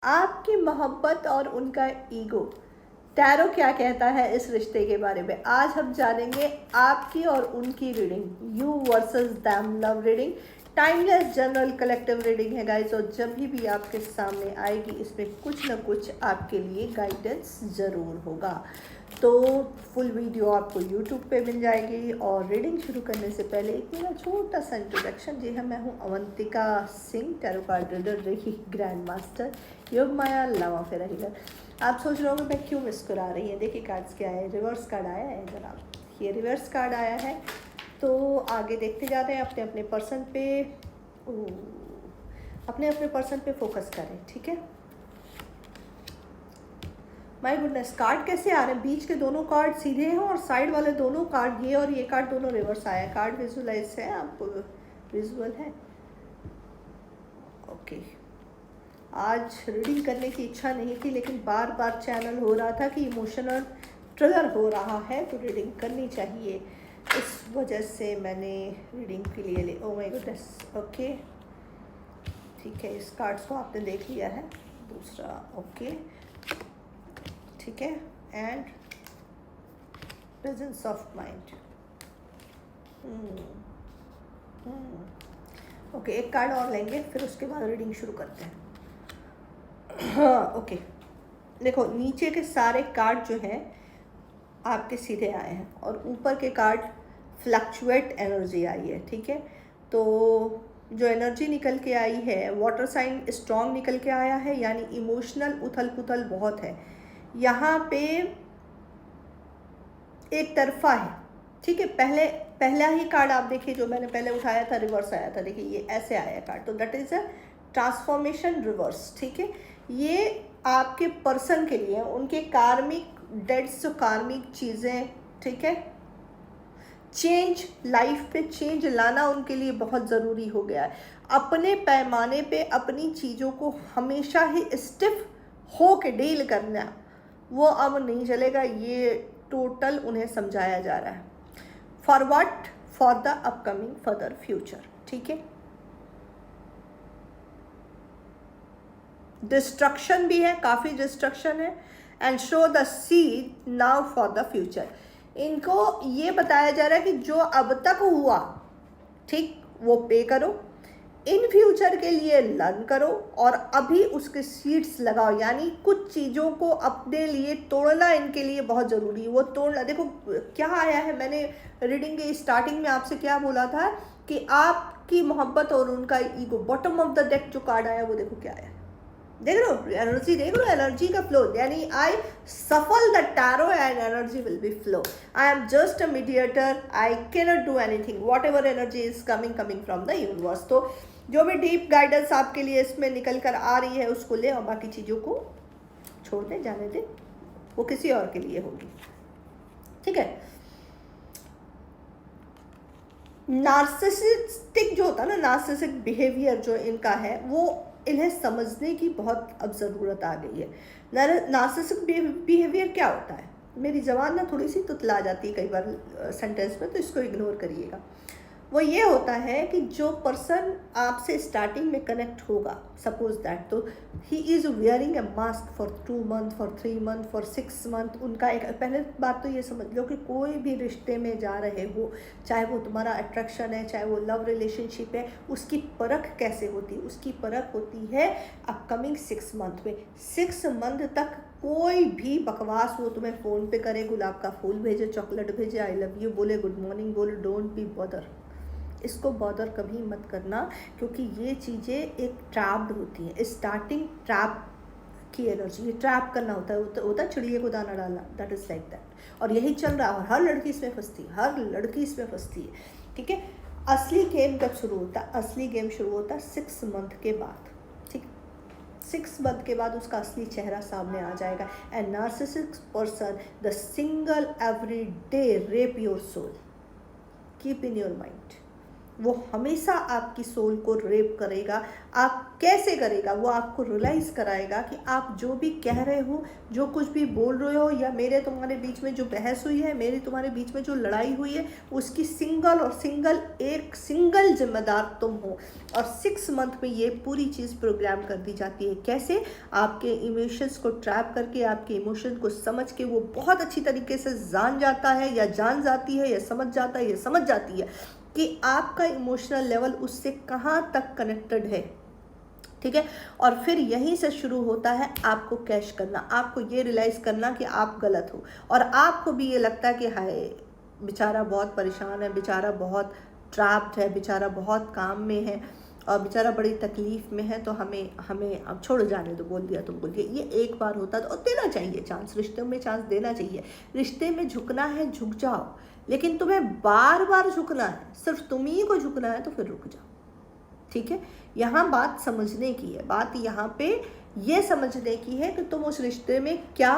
आपकी मोहब्बत और उनका ईगो, टैरो क्या कहता है इस रिश्ते के बारे में। आज हम जानेंगे आपकी और उनकी reading, you versus them love reading. Timeless general collective reading है गाइस, और जब भी आपके सामने आएगी इसमें कुछ ना कुछ आपके लिए गाइडेंस ज़रूर होगा। तो फुल वीडियो आपको यूट्यूब पे मिल जाएगी। और रीडिंग शुरू करने से पहले एक मेरा छोटा सा इंट्रोडक्शन। जी हाँ, मैं हूँ Avantika Singh, tarot card reader, रही ग्रैंड मास्टर, योग माया लावा फेरा हीलर। आप सोच रहे होंगे मैं क्यों मुस्कुरा रही है। देखिए कार्ड्स क्या है, रिवर्स कार्ड आया है जनाब, ये रिवर्स कार्ड आया है। तो आगे देखते जाते हैं, अपने अपने पर्सन पे फोकस करें, ठीक है। माय गुडनेस, कार्ड कैसे आ रहे हैं, बीच के दोनों कार्ड सीधे हैं और साइड वाले दोनों कार्ड, ये और ये कार्ड दोनों रिवर्स आया है। कार्ड विजुअलाइज है, आपको विजुअल है, ओके। आज रीडिंग करने की इच्छा नहीं थी, लेकिन बार बार चैनल हो रहा था कि इमोशनल ट्रिगर हो रहा है तो रीडिंग करनी चाहिए, इस वजह से मैंने रीडिंग के लिए ले। ओ माय गुडनेस, ओके ठीक है, इस कार्ड्स को आपने देख लिया है। दूसरा, ओके ठीक है, and presence of mind. Okay, एक कार्ड और लेंगे, फिर उसके बाद रीडिंग शुरू करते हैं। हाँ ओके, देखो नीचे के सारे कार्ड जो हैं आपके सीधे आए हैं और ऊपर के कार्ड फ्लक्चुएट एनर्जी आई है, ठीक है। तो जो एनर्जी निकल के आई है, वाटर साइन स्ट्रॉन्ग निकल के आया है, यानी इमोशनल उथल पुथल बहुत है यहाँ पे, एक तरफा है, ठीक है। पहला ही कार्ड आप देखिए जो मैंने पहले उठाया था, रिवर्स आया था, देखिए ये ऐसे आया कार्ड, तो that is a transformation reverse, ठीक है। ये आपके पर्सन के लिए, उनके कार्मिक डेट्स, जो कार्मिक चीज़ें, ठीक है, चेंज, लाइफ पे चेंज लाना उनके लिए बहुत ज़रूरी हो गया है। अपने पैमाने पे अपनी चीज़ों को हमेशा ही स्टिफ हो के डील करना, वो अब नहीं चलेगा, ये टोटल उन्हें समझाया जा रहा है। For what, for the upcoming further future, ठीक है। डिस्ट्रक्शन भी है, काफ़ी डिस्ट्रक्शन है, and show the seed now for the future. इनको ये बताया जा रहा है कि जो अब तक हुआ, ठीक, वो पे करो, इन फ्यूचर के लिए लर्न करो और अभी उसके सीड्स लगाओ, यानी कुछ चीज़ों को अपने लिए तोड़ना इनके लिए बहुत ज़रूरी है। वो तोड़ना, देखो क्या आया है, मैंने रीडिंग के स्टार्टिंग में आपसे क्या बोला था कि आपकी मोहब्बत और उनका ego, bottom of the deck जो कार्ड आया वो देखो क्या आया, देख लो एनर्जी, देख लो एनर्जी का फ्लो, यानी आई सफल the tarot and energy will be flow. I am just a mediator, I cannot do anything, what ever energy is coming from the universe. तो जो भी डीप गाइडेंस आपके लिए इसमें निकल कर आ रही है उसको ले, और बाकी चीज़ों को छोड़ दें, जाने दें, वो किसी और के लिए होगी, ठीक है। नार्सिसिस्टिक जो होता है ना, नार्सिसिक बिहेवियर जो इनका है, वो इन्हें समझने की बहुत अब ज़रूरत आ गई है। नार्सिसिक बिहेवियर क्या होता है, मेरी ज़बान ना थोड़ी सी तुतला जाती है कई बार सेंटेंस में, तो इसको इग्नोर करिएगा। वो ये होता है कि जो पर्सन आपसे स्टार्टिंग में कनेक्ट होगा, सपोज दैट, तो he is wearing a mask for 2 month, for 3 month, for 6 month. उनका एक, पहले बात तो ये समझ लो कि कोई भी रिश्ते में जा रहे हो, चाहे वो तुम्हारा अट्रैक्शन है, चाहे वो लव रिलेशनशिप है, उसकी परख कैसे होती है, उसकी परख होती है अपकमिंग 6 मंथ में। 6 मंथ तक कोई भी बकवास वो तुम्हें फ़ोन पे करे, गुलाब का फूल भेजे, चॉकलेट भेजे, आई लव यू बोले, गुड मॉर्निंग बोले, डोंट बी बॉदर, इसको बॉदर कभी मत करना, क्योंकि ये चीज़ें एक ट्रैप्ड होती हैं, स्टार्टिंग ट्रैप की एनर्जी, ये ट्रैप करना होता है चिड़िया को दाना डालना, दैट इज़ लाइक दैट। और यही चल रहा है, और हर लड़की इसमें फंसती है, हर लड़की इसमें फंसती है, ठीक है। असली गेम कब शुरू होता है, असली गेम शुरू होता है 6 मंथ के बाद, ठीक। 6 मंथ के बाद उसका असली चेहरा सामने आ जाएगा। And narcissistic person the single every day rape your soul, keep in your mind, वो हमेशा आपकी सोल को रेप करेगा। आप कैसे करेगा, वो आपको रियलाइज़ कराएगा कि आप जो भी कह रहे हो, जो कुछ भी बोल रहे हो, या मेरे तुम्हारे बीच में जो बहस हुई है, मेरी तुम्हारे बीच में जो लड़ाई हुई है, उसकी एक सिंगल जिम्मेदार तुम हो। और 6 मंथ में ये पूरी चीज़ प्रोग्राम कर दी जाती है। कैसे? आपके इमोशंस को ट्रैप करके, आपके इमोशन को समझ के वो बहुत अच्छी तरीके से जान जाता है, या जान जाती है, या समझ जाता है, या समझ जाती है कि आपका इमोशनल लेवल उससे कहाँ तक कनेक्टेड है। ठीक है? और फिर यहीं से शुरू होता है आपको कैश करना, आपको ये रियलाइज़ करना कि आप गलत हो, और आपको भी ये लगता है कि हाय बेचारा बहुत परेशान है, बेचारा बहुत ट्रैप्ड है, बेचारा बहुत काम में है, और बेचारा बड़ी तकलीफ़ में है, तो हमें अब छोड़ जाने दो, बोल दिया तुम बोल दिया। ये एक बार होता तो देना चाहिए चांस, रिश्ते में चांस देना चाहिए। रिश्ते में झुकना है, झुक जाओ, लेकिन तुम्हें बार बार झुकना है, सिर्फ तुम ही को झुकना है, तो फिर रुक जाओ। ठीक है? यहाँ बात समझने की है, बात यहाँ पे ये समझने की है कि तुम उस रिश्ते में क्या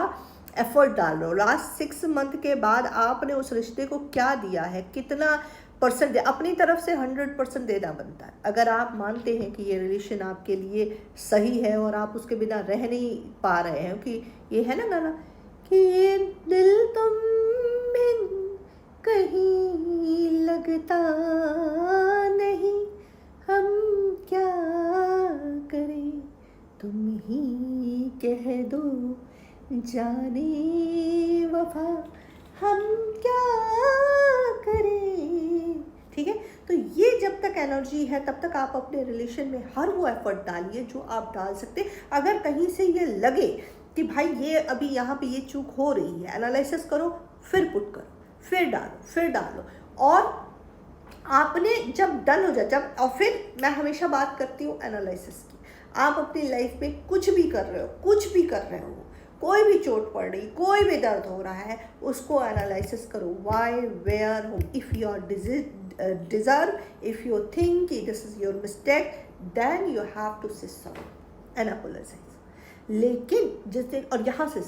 एफर्ट डाल रहे हो। लास्ट 6 मंथ के बाद आपने उस रिश्ते को क्या दिया है, कितना परसेंट दे। अपनी तरफ से 100% देना बनता है। अगर आप मानते हैं कि ये रिलेशन आपके लिए सही है और आप उसके बिना रह नहीं पा रहे हैं, कि ये है ना गाना कि ये दिल तुम बिन कहीं लगता नहीं, हम क्या करें, तुम ही कह दो जाने वफा, हम क्या करें। ठीक है? तो ये जब तक एनर्जी है तब तक आप अपने रिलेशन में हर वो एफर्ट डालिए जो आप डाल सकते। अगर कहीं से ये लगे कि भाई ये अभी यहाँ पे ये चूक हो रही है, एनालिसिस करो, फिर पुट करो, फिर डालो, और आपने जब डन हो जाए, जब, और फिर मैं हमेशा बात करती हूँ एनालिसिस की। आप अपनी लाइफ में कुछ भी कर रहे हो, कोई भी चोट पड़ रही, कोई भी दर्द हो रहा है, उसको एनालिसिस करो, why, where, if you are deserve, if you think this is your mistake, then you have to say sorry and apologise. लेकिन जिस दिन, और यहाँ से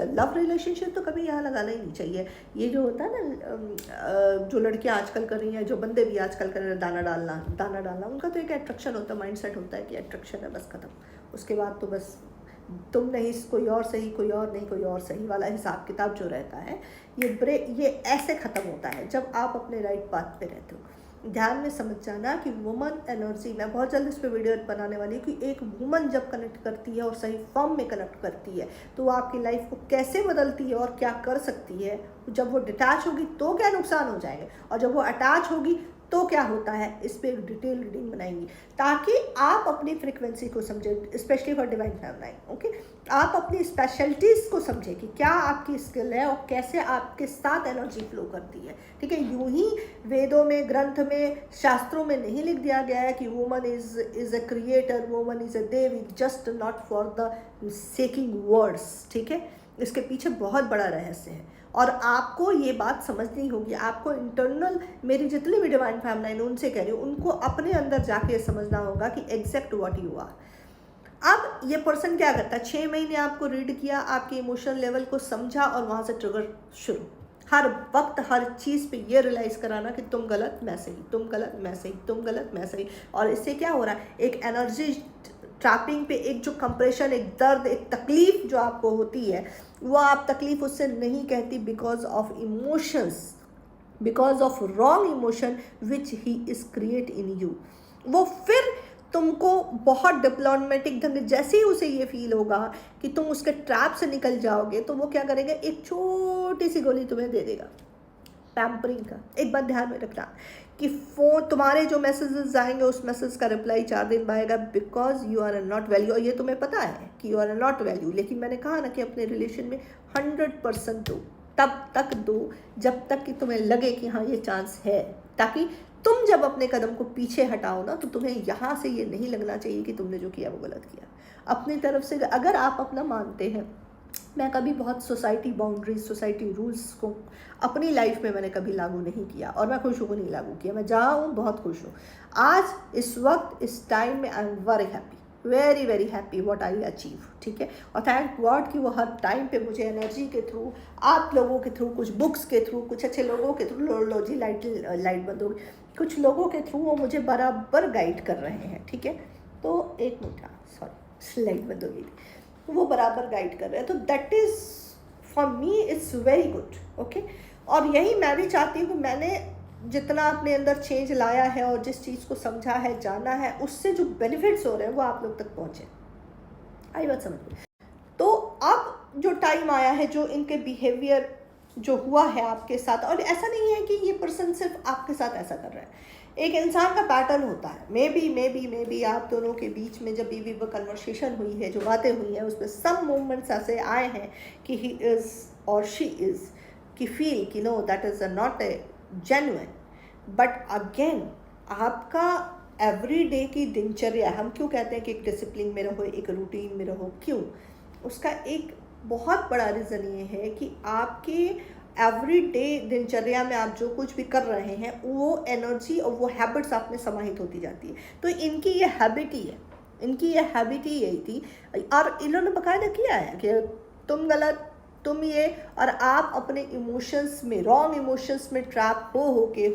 लव रिलेशनशिप तो कभी यहाँ लगाना ही नहीं चाहिए। ये जो होता है ना, जो लड़कियाँ आजकल कर रही हैं, जो बंदे भी आजकल कर रहे हैं, दाना डालना, उनका तो एक अट्रैक्शन होता है, माइंडसेट होता है कि अट्रैक्शन है, बस खत्म। उसके बाद तो बस तुम नहीं, कोई और सही, कोई और नहीं, कोई और सही वाला हिसाब किताब जो रहता है, ये ऐसे ख़त्म होता है जब आप अपने राइट पाथ पे रहते हो। ध्यान में समझ जाना कि वुमन एनर्जी, मैं बहुत जल्द इस पर वीडियो बनाने वाली हूँ कि एक वुमन जब कनेक्ट करती है और सही फॉर्म में कनेक्ट करती है, तो वो आपकी लाइफ को कैसे बदलती है और क्या कर सकती है। जब वो डिटैच होगी तो क्या नुकसान हो जाएंगे, और जब वो अटैच होगी तो क्या होता है, इस पर एक डिटेल रीडिंग बनाएंगी, ताकि आप अपनी फ्रिक्वेंसी को समझें, specially for divine feminine. Okay, आप अपनी स्पेशलिटीज़ को समझें कि क्या आपकी स्किल है और कैसे आपके साथ एनर्जी फ्लो करती है। ठीक है? यूं ही वेदों में, ग्रंथ में, शास्त्रों में नहीं लिख दिया गया है कि woman is a creator, woman is a devi, just not for the seeking words. ठीक है? इसके पीछे बहुत बड़ा रहस्य है, और आपको ये बात समझनी होगी। आपको इंटरनल, मेरी जितनी भी डिवाइन फेमिनाइन उनसे कह रही हूँ, उनको अपने अंदर जाके समझना होगा कि एग्जैक्ट व्हाट यू आर। अब ये पर्सन क्या करता है, 6 महीने आपको रीड किया, आपके इमोशनल लेवल को समझा, और वहाँ से ट्रिगर शुरू। हर वक्त हर चीज़ पे ये रियलाइज़ कराना कि तुम गलत, मैं सही, तुम गलत, मैं सही, तुम गलत, मैं सही। और इससे क्या हो रहा है, एक एनर्जी ट्रैपिंग पे, एक जो कंप्रेशन, एक दर्द, एक तकलीफ जो आपको होती है, वो आप तकलीफ उससे नहीं कहती, because of emotions, because of wrong emotion which he is create in you. वो फिर तुमको बहुत डिप्लोमेटिक ढंग, जैसे ही उसे ये फील होगा कि तुम उसके ट्रैप से निकल जाओगे, तो वो क्या करेगा, एक छोटी सी गोली तुम्हें दे देगा पैम्परिंग का। एक बात ध्यान में रखना कि फोन, तुम्हारे जो मैसेजेस आएंगे उस मैसेज का रिप्लाई 4 दिन में आएगा, because you are not value. और ये तुम्हें पता है कि यू आर नॉट वैल्यू, लेकिन मैंने कहा ना कि अपने रिलेशन में 100% दो, तब तक दो जब तक कि तुम्हें लगे कि हाँ ये चांस है, ताकि तुम जब अपने कदम को पीछे हटाओ ना, तो तुम्हें यहाँ से ये नहीं लगना चाहिए कि तुमने जो किया वो गलत किया। अपनी तरफ से अगर आप अपना मानते हैं, मैं कभी बहुत सोसाइटी बाउंड्रीज, सोसाइटी रूल्स को अपनी लाइफ में मैंने कभी लागू नहीं किया, और मैं खुश हूँ नहीं लागू किया। मैं जहाँ हूँ बहुत खुश हूँ। आज इस वक्त इस टाइम में I am very happy, very very happy what I achieve, ठीक है। और थैंक गॉड कि वो हर टाइम पे मुझे एनर्जी के थ्रू, आप लोगों के थ्रू, कुछ बुक्स के थ्रू, कुछ अच्छे लोगों के थ्रू, लो जी लाइट बंद हो गई, कुछ लोगों के थ्रू वो मुझे बराबर गाइड कर रहे हैं, ठीक है। तो एक मिनट, सॉरी लाइट बंद हो गई थी, वो बराबर गाइड कर रहे हैं, तो that is for me it's very good, okay. और यही मैं भी चाहती हूँ कि मैंने जितना अपने अंदर चेंज लाया है और जिस चीज़ को समझा है, जाना है, उससे जो बेनिफिट्स हो रहे हैं वो आप लोग तक पहुँचे। आई बात समझ में? तो अब जो टाइम आया है, जो इनके बिहेवियर जो हुआ है आपके साथ, और ऐसा नहीं है कि ये पर्सन सिर्फ आपके साथ ऐसा कर रहा है, एक इंसान का पैटर्न होता है। मे बी आप दोनों के बीच में जब भी वो कन्वर्सेशन हुई है, जो बातें हुई हैं, उसमें सम मोमेंट्स ऐसे आए हैं कि ही इज़ और शी इज़ कि फील कि know that is not a genuine. But again आपका एवरीडे की दिनचर्या, हम क्यों कहते हैं कि एक डिसिप्लिन में रहो, एक रूटीन में रहो, क्यों? उसका एक बहुत बड़ा रीज़न ये है कि आपके एवरीडे दिनचर्या में आप जो कुछ भी कर रहे हैं वो एनर्जी और वो हैबिट्स आप में समाहित होती जाती है। तो इनकी ये हैबिट ही है, इनकी ये हैबिट ही यही थी। और इन्होंने बकायदा किया है कि तुम गलत, तुम ये, और आप अपने इमोशंस में, रॉन्ग इमोशंस में ट्रैप हो के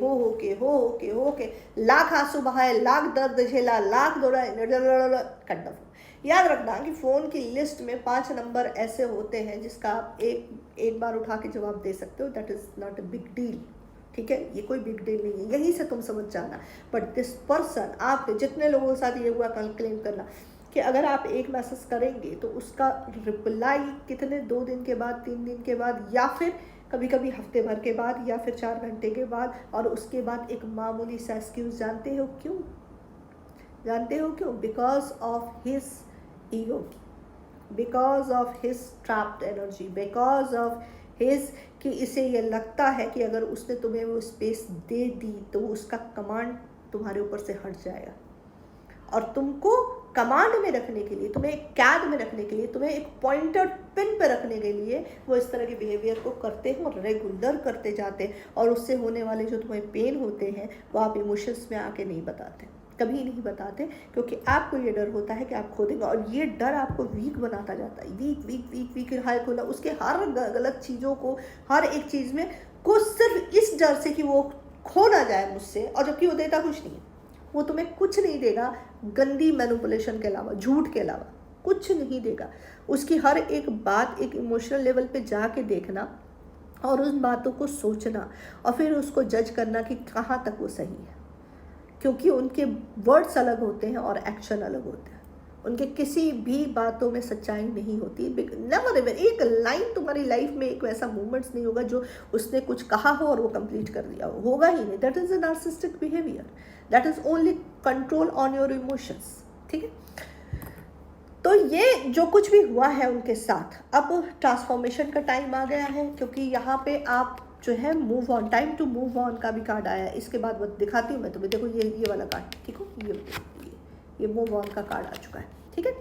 लाख आंसू बहाए, लाख दर्द झेला, लाख दौड़ा, कट दफो। याद रखना कि फ़ोन की लिस्ट में 5 नंबर ऐसे होते हैं जिसका आप एक बार उठा के जवाब दे सकते हो, that is not a big deal, ठीक है। ये कोई बिग डील नहीं है, यहीं से तुम समझ जाना। बट दिस पर्सन, आप जितने लोगों के साथ ये हुआ, कल क्लेम करना कि अगर आप एक मैसेज करेंगे तो उसका रिप्लाई कितने 2 दिन के बाद, 3 दिन के बाद, या फिर कभी कभी हफ्ते भर के बाद, या फिर 4 घंटे के बाद, और उसके बाद एक मामूली सा एक्सक्यूज़। जानते हो क्यों? जानते हो क्यों? Because of his ego, because of his trapped energy, because of his कि इसे ये लगता है कि अगर उसने तुम्हें वो स्पेस दे दी तो उसका कमांड तुम्हारे ऊपर से हट जाएगा, और तुमको कमांड में रखने के लिए, तुम्हें एक कैद में रखने के लिए, तुम्हें एक पॉइंटर पिन पे रखने के लिए वो इस तरह के बिहेवियर को करते हैं और रेगुलर करते जाते हैं। और उससे होने वाले जो तुम्हें पेन होते हैं वो आप इमोशंस में आके नहीं बताते, कभी नहीं बताते, क्योंकि आपको ये डर होता है कि आप खो देंगे, और ये डर आपको वीक बनाता जाता है, वीक वीक वीक वीक हाई खोला उसके हर गलत चीज़ों को, हर एक चीज़ में को सिर्फ इस डर से कि वो खो ना जाए मुझसे, और जबकि वो देता कुछ नहीं है, वो तुम्हें कुछ नहीं देगा गंदी मैनिपुलेशन के अलावा, झूठ के अलावा कुछ नहीं देगा। उसकी हर एक बात एक इमोशनल लेवल पे जाके देखना और उन बातों को सोचना और फिर उसको जज करना कि कहाँ तक वो सही है, क्योंकि उनके वर्ड्स अलग होते हैं और एक्शन अलग होते हैं। उनके किसी भी बातों में सच्चाई नहीं होती। नेवर एवर एक लाइन तुम्हारी लाइफ में एक वैसा मोमेंट्स नहीं होगा जो उसने कुछ कहा हो और वो कंप्लीट कर दिया हो, होगा ही नहीं। That is a narcissistic behaviour, that is only control on your emotions, ठीक है। तो ये जो कुछ भी हुआ है उनके साथ, अब ट्रांसफॉर्मेशन का टाइम आ गया है, क्योंकि यहाँ पे आप जो है move on, time to move on का भी कार्ड आया है। इसके बाद वो दिखाती हूँ मैं तुम्हें, देखो ये वाला कार्ड, ठीक हो, ये मूव ऑन का कार्ड आ चुका है, ठीक है।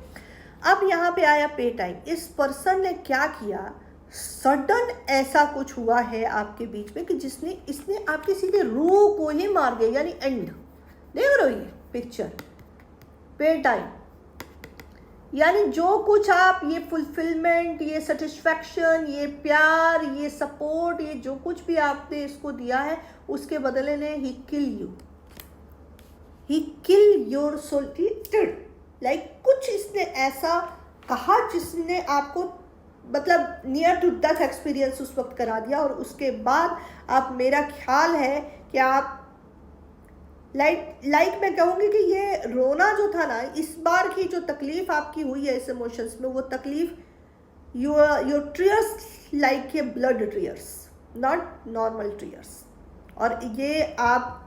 अब यहाँ पे आया पे टाइम। इस पर्सन ने क्या किया, सडन ऐसा कुछ हुआ है आपके बीच में कि इसने आपकी सीधे रूह को ही मार दिया, यानी एंड। देख रहे हो ये पिक्चर, पे टाइम, यानी जो कुछ आप, ये फुलफिलमेंट, ये सेटिस्फैक्शन, ये प्यार, ये सपोर्ट, ये जो कुछ भी आपने इसको दिया है, उसके बदले ने ही किल योर सोल। लाइक कुछ इसने ऐसा कहा जिसने आपको मतलब नियर टू डेथ एक्सपीरियंस उस वक्त करा दिया, और उसके बाद आप, मेरा ख्याल है कि आप लाइक मैं कहूँगी कि ये रोना जो था ना, इस बार की जो तकलीफ आपकी हुई है इस इमोशंस में, वो तकलीफ योर टीयर्स लाइक ये blood tears, not normal tears. और ये आप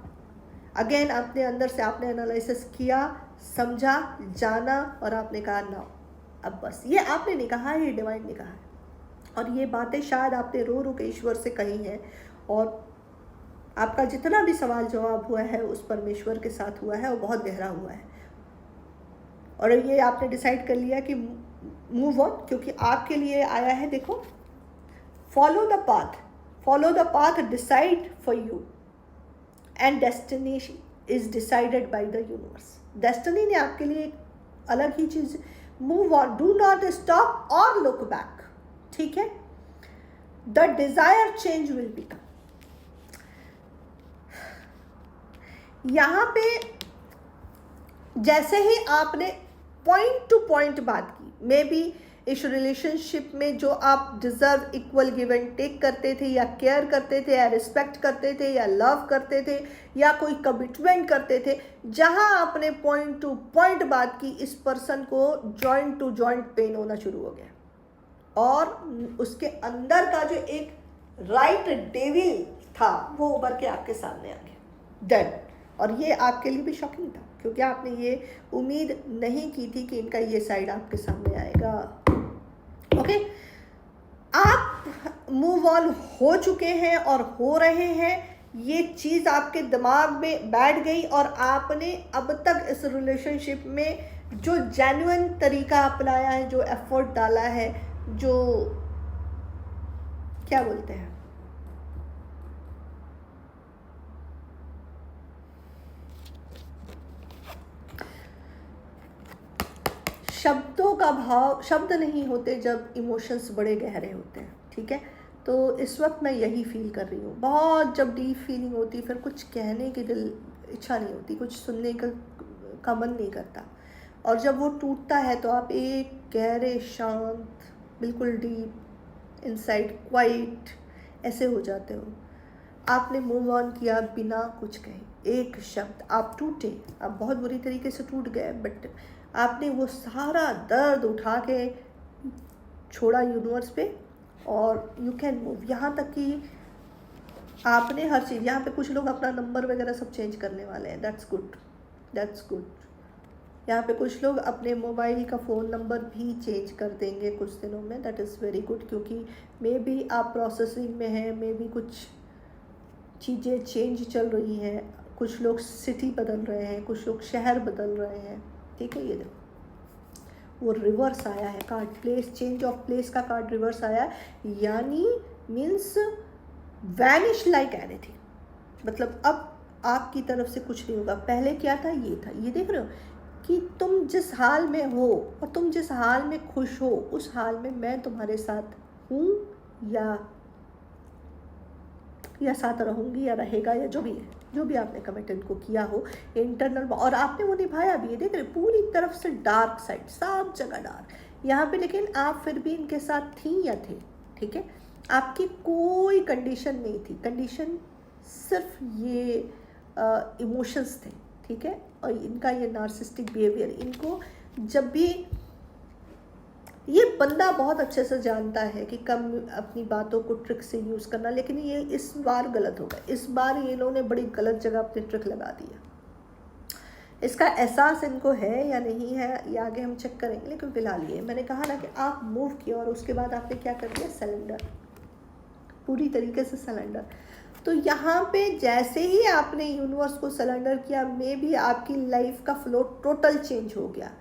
अगेन अपने अंदर से आपने एनालिसिस किया, समझा, जाना, और आपने कहा ना, अब बस। ये आपने नहीं कहा है, ये डिवाइन ने कहा है, और ये बातें शायद आपने रो रो के ईश्वर से कही हैं, और आपका जितना भी सवाल जवाब हुआ है उस परमेश्वर के साथ हुआ है, और बहुत गहरा हुआ है। और ये आपने डिसाइड कर लिया कि मूव ऑन, क्योंकि आपके लिए आया है, देखो, follow the path decide for you, and destiny is decided by the universe. Destiny ने आपके लिए अलग ही चीज़। Move on, do not stop और लुक बैक, ठीक है। The desire change will become. यहाँ पे जैसे ही आपने पॉइंट टू पॉइंट बात की, मे बी इस रिलेशनशिप में जो आप deserve equal give and take करते थे, या केयर करते थे, या रिस्पेक्ट करते थे, या लव करते थे, या कोई कमिटमेंट करते थे, जहां आपने पॉइंट टू पॉइंट बात की, इस पर्सन को जॉइंट टू जॉइंट पेन होना शुरू हो गया, और उसके अंदर का जो एक राइट डेविल था वो उभर के आपके सामने आ गया, डेड। और ये आपके लिए भी शॉकिंग था, क्योंकि आपने ये उम्मीद नहीं की थी कि इनका ये साइड आपके सामने आएगा। ओके, आप मूव ऑन हो चुके हैं और हो रहे हैं, ये चीज़ आपके दिमाग में बैठ गई, और आपने अब तक इस रिलेशनशिप में जो जेन्युइन तरीका अपनाया है, जो एफर्ट डाला है, जो क्या बोलते हैं, शब्दों का भाव, शब्द नहीं होते जब इमोशंस बड़े गहरे होते हैं, ठीक है। तो इस वक्त मैं यही फील कर रही हूँ, बहुत जब डीप फीलिंग होती है, फिर कुछ कहने की दिल इच्छा नहीं होती, कुछ सुनने का मन नहीं करता, और जब वो टूटता है तो आप एक गहरे, शांत, बिल्कुल डीप इनसाइड क्वाइट ऐसे हो जाते हो। आपने मूव ऑन किया बिना कुछ कहे, एक शब्द, आप टूटे, आप बहुत बुरी तरीके से टूट गए, बट आपने वो सारा दर्द उठा के छोड़ा यूनिवर्स पे, और यू कैन मूव। यहाँ तक कि आपने हर चीज़, यहाँ पे कुछ लोग अपना नंबर वगैरह सब चेंज करने वाले हैं, दैट्स गुड, दैट्स गुड। यहाँ पे कुछ लोग अपने मोबाइल का फ़ोन नंबर भी चेंज कर देंगे कुछ दिनों में, दैट इज़ वेरी गुड, क्योंकि मे बी आप प्रोसेसिंग में हैं, मे बी कुछ चीज़ें चेंज चल रही हैं, कुछ लोग सिटी बदल रहे हैं, कुछ लोग शहर बदल रहे हैं, ठीक है। ये देखो वो रिवर्स आया है card, place, change of place का कार्ड रिवर्स आया है, यानी मीन्स वैनिश लाइक एनीथिंग, मतलब अब आपकी तरफ से कुछ नहीं होगा। पहले क्या था, ये था, ये देख रहे हो कि तुम जिस हाल में हो और तुम जिस हाल में खुश हो, उस हाल में मैं तुम्हारे साथ हूँ, या साथ रहूँगी, या रहेगा, या जो भी है, जो भी आपने कमिटमेंट को किया हो इंटरनल, और आपने वो निभाया भी है। देख रहे पूरी तरफ से डार्क साइड, सब जगह डार्क यहाँ पे, लेकिन आप फिर भी इनके साथ थी या थे, ठीक है। आपकी कोई कंडीशन नहीं थी, कंडीशन सिर्फ ये इमोशंस थे, ठीक है। और इनका ये नार्सिस्टिक बिहेवियर, इनको जब भी ये बंदा बहुत अच्छे से जानता है कि कम अपनी बातों को ट्रिक से यूज़ करना, लेकिन ये इस बार गलत होगा, इस बार ये इन्होंने बड़ी गलत जगह अपनी ट्रिक लगा दी है। इसका एहसास इनको है या नहीं है, ये आगे हम चेक करेंगे, लेकिन फिलहाल ये मैंने कहा ना कि आप मूव किया और उसके बाद आपने क्या कर दिया, सरेंडर, पूरी तरीके से सरेंडर। तो यहाँ पे जैसे ही आपने यूनिवर्स को सरेंडर किया, मे बी आपकी लाइफ का फ्लो टोटल चेंज हो गया।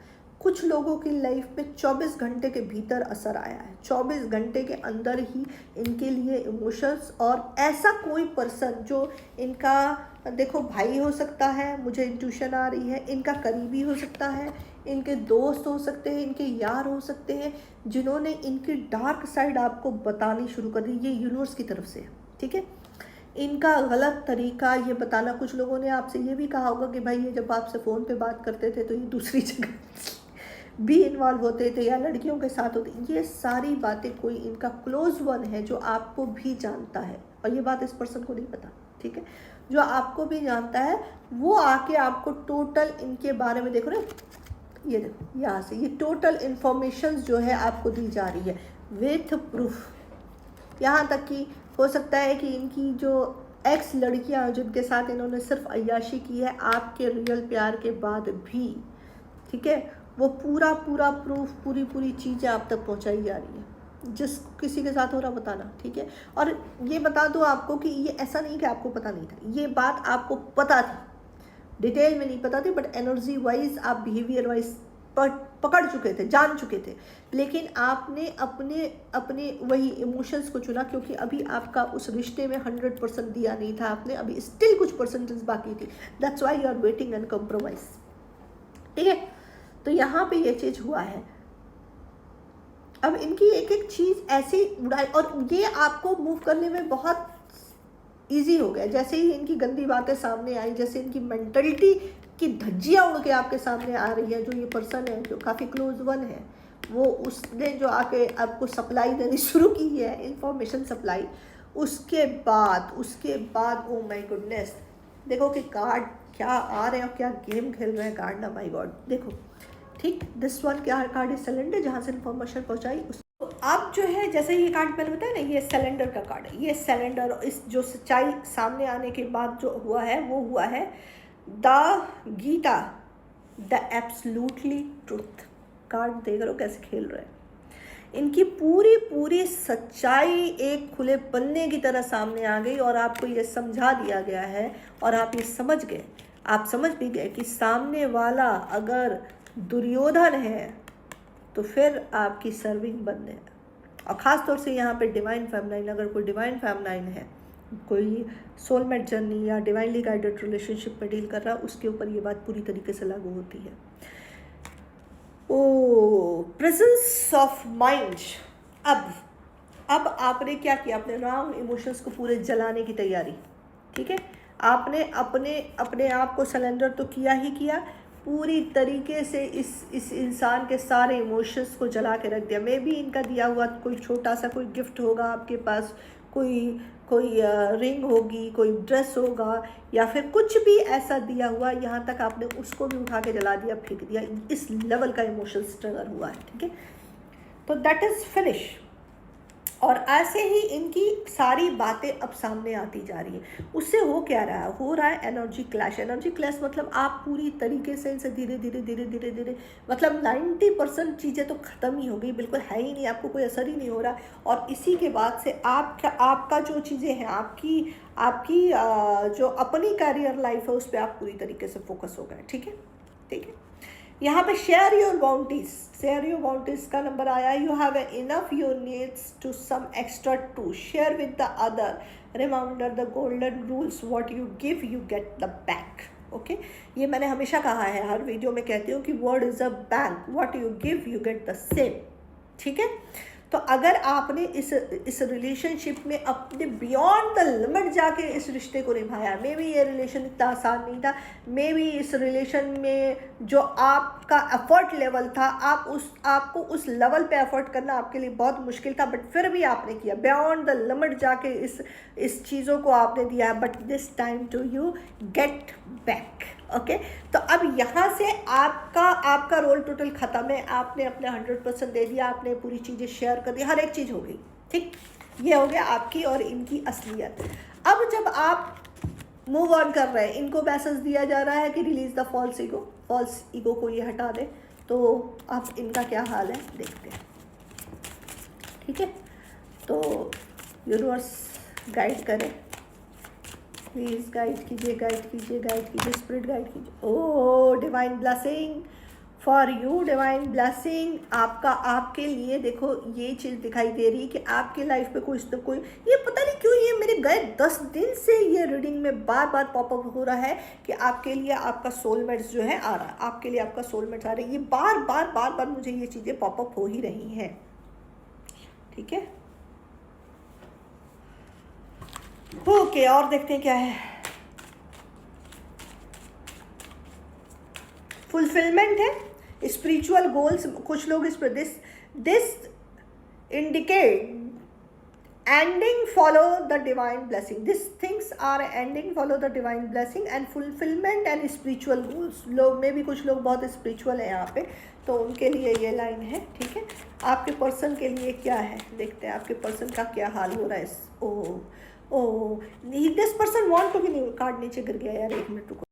कुछ लोगों की लाइफ में 24 घंटे के भीतर असर आया है, 24 घंटे के अंदर ही इनके लिए इमोशंस, और ऐसा कोई पर्सन जो इनका, देखो भाई हो सकता है, मुझे इंट्यूशन आ रही है, इनका करीबी हो सकता है, इनके दोस्त हो सकते हैं, इनके यार हो सकते हैं, जिन्होंने इनकी डार्क साइड आपको बतानी शुरू कर दी, ये यूनिवर्स की तरफ से, ठीक है। इनका गलत तरीका ये बताना, कुछ लोगों ने आपसे ये भी कहा होगा कि भाई ये जब आपसे फ़ोन पे बात करते थे तो ये दूसरी जगह भी इन्वॉल्व होते थे, या लड़कियों के साथ होते। ये सारी बातें कोई इनका क्लोज वन है जो आपको भी जानता है, और ये बात इस पर्सन को नहीं पता, ठीक है। जो आपको भी जानता है वो आके आपको टोटल इनके बारे में, देखो ना, ये देखो यहाँ से ये टोटल इन्फॉर्मेशन जो है आपको दी जा रही है विथ प्रूफ। यहाँ तक कि हो सकता है कि इनकी जो एक्स लड़कियाँ जिनके साथ इन्होंने सिर्फ अय्याशी की है आपके रियल प्यार के बाद भी, ठीक है, वो पूरा प्रूफ, पूरी चीज़ें आप तक पहुंचाई जा रही है। जिस किसी के साथ हो रहा बताना, ठीक है। और ये बता दो आपको कि ये ऐसा नहीं कि आपको पता नहीं था, ये बात आपको पता थी, डिटेल में नहीं पता थी, बट एनर्जी वाइज आप बिहेवियर वाइज पकड़ चुके थे, जान चुके थे, लेकिन आपने अपने वही इमोशंस को चुना, क्योंकि अभी आपका उस रिश्ते में 100% दिया नहीं था आपने, अभी स्टिल कुछ परसेंटेज बाकी थी, that's why you are waiting and compromise, ठीक है। तो यहाँ पे ये चीज़ हुआ है। अब इनकी एक एक चीज़ ऐसी उड़ाई, और ये आपको मूव करने में बहुत ईजी हो गया। जैसे ही इनकी गंदी बातें सामने आई, जैसे इनकी मेंटलिटी की धज्जियाँ उड़ के आपके सामने आ रही है, जो ये पर्सन है जो काफ़ी क्लोज वन है, वो उसने जो आके आपको सप्लाई देनी शुरू की है, इंफॉर्मेशन सप्लाई, उसके बाद ओ माय गुडनेस, देखो कि कार्ड क्या आ रहे हैं और क्या गेम खेल रहे हैं कार्ड ना, माय गॉड। देखो ठीक, दिस वन क्या कार्ड है, सिलेंडर, जहाँ से इन्फॉर्मेशन पहुँचाई उस। तो अब जो है, जैसे ये कार्ड मैंने बताया ना, ये सिलेंडर का कार्ड है। ये सिलेंडर, इस जो सच्चाई सामने आने के बाद जो हुआ है वो हुआ है the Gita, the absolutely truth. Card देख रहे हो कैसे खेल रहे हैं, इनकी पूरी पूरी सच्चाई एक खुले पन्ने की तरह सामने आ गई, और आपको ये समझा दिया गया है, और आप ये समझ गए, आप समझ भी गए कि सामने वाला अगर दुर्योधन है तो फिर आपकी सर्विंग बंद है। और ख़ास तौर से यहाँ पे डिवाइन फेमिनाइन, अगर कोई डिवाइन फेमिनाइन है, कोई सोलमेट जर्नी या डिवाइनली गाइडेड रिलेशनशिप में डील कर रहा है, उसके ऊपर ये बात पूरी तरीके से लागू होती है। ओ प्रेजेंस ऑफ माइंड। अब आपने क्या किया, आपने रॉन्ग इमोशंस को पूरे जलाने की तैयारी, ठीक है। आपने अपने आप को सरेंडर तो किया ही किया, पूरी तरीके से इस इंसान के सारे इमोशंस को जला के रख दिया। मे भी इनका दिया हुआ कोई छोटा सा कोई गिफ्ट होगा आपके पास, कोई रिंग होगी, कोई ड्रेस होगा, या फिर कुछ भी ऐसा दिया हुआ, यहाँ तक आपने उसको भी उठा के जला दिया, फेंक दिया। इस लेवल का इमोशंस ट्रिगर हुआ है, ठीक है। तो दैट इज़ फिनिश। और ऐसे ही इनकी सारी बातें अब सामने आती जा रही है। उससे हो रहा है एनर्जी क्लैश। एनर्जी क्लैश मतलब आप पूरी तरीके से इनसे धीरे धीरे मतलब 90% चीज़ें तो ख़त्म ही हो गई, बिल्कुल है ही नहीं, आपको कोई असर ही नहीं हो रहा। और इसी के बाद से आपका जो चीज़ें हैं, आपकी जो अपनी कैरियर लाइफ है, उस पर आप पूरी तरीके से फोकस हो गए, ठीक है, ठीक है। यहाँ पे शेयर योर बाउंटीज का नंबर आया। You have enough your needs to some extra to share with the other, reminder the golden rules, what you give you get the back. Okay, ये मैंने हमेशा कहा है, हर वीडियो में कहती हूँ कि word is a bank, what you give you get the same, ठीक है। तो अगर आपने इस रिलेशनशिप में अपने बियॉन्ड द लिमिट जाके इस रिश्ते को निभाया, मे बी ये रिलेशन इतना आसान नहीं था, मे बी इस रिलेशन में जो आपका एफर्ट लेवल था, आपको उस लेवल पे एफर्ट करना आपके लिए बहुत मुश्किल था, बट फिर भी आपने किया, बियॉन्ड द लिमिट जाके इस चीज़ों को आपने दिया है, but this time to you get back. Okay, तो अब यहाँ से आपका रोल टोटल ख़त्म है। आपने अपने 100% दे दिया, आपने पूरी चीज़ें शेयर कर दी, हर एक चीज़ हो गई, ठीक। ये हो गया आपकी और इनकी असलियत। अब जब आप मूव ऑन कर रहे हैं, इनको मैसेज दिया जा रहा है कि रिलीज द फॉल्स ईगो को ये हटा दे। तो अब इनका क्या हाल है देखते हैं, ठीक है। तो यूनिवर्स गाइड करें, प्लीज़ गाइड कीजिए, स्पिरिट गाइड कीजिए। Oh divine blessing for you, divine blessing आपके लिए। देखो ये चीज़ दिखाई दे रही कि आपके लाइफ पे कोई ना कोई, ये पता नहीं क्यों ये मेरे गए 10 दिन से ये रीडिंग में बार बार पॉपअप हो रहा है कि आपके लिए आपका सोलमेट्स जो है आ रहा है, आपके लिए आपका सोलमेट्स आ रही है। ये बार बार मुझे ये चीज़ें पॉपअप हो ही रही हैं, ठीक है। ओके, और देखते हैं क्या है। फुलफिलमेंट है, स्पिरिचुअल गोल्स। कुछ लोग इस पर this indicate ending follow the divine blessing, this things are ending follow the divine blessing and fulfilment and spiritual goals. लोग में भी कुछ लोग बहुत स्पिरिचुअल है यहाँ पे, तो उनके लिए ये लाइन है, ठीक है। आपके पर्सन के लिए क्या है देखते हैं, आपके पर्सन का क्या हाल हो रहा है। This person want to be new, card नीचे गिर गया यार, 1 मिनट रुको।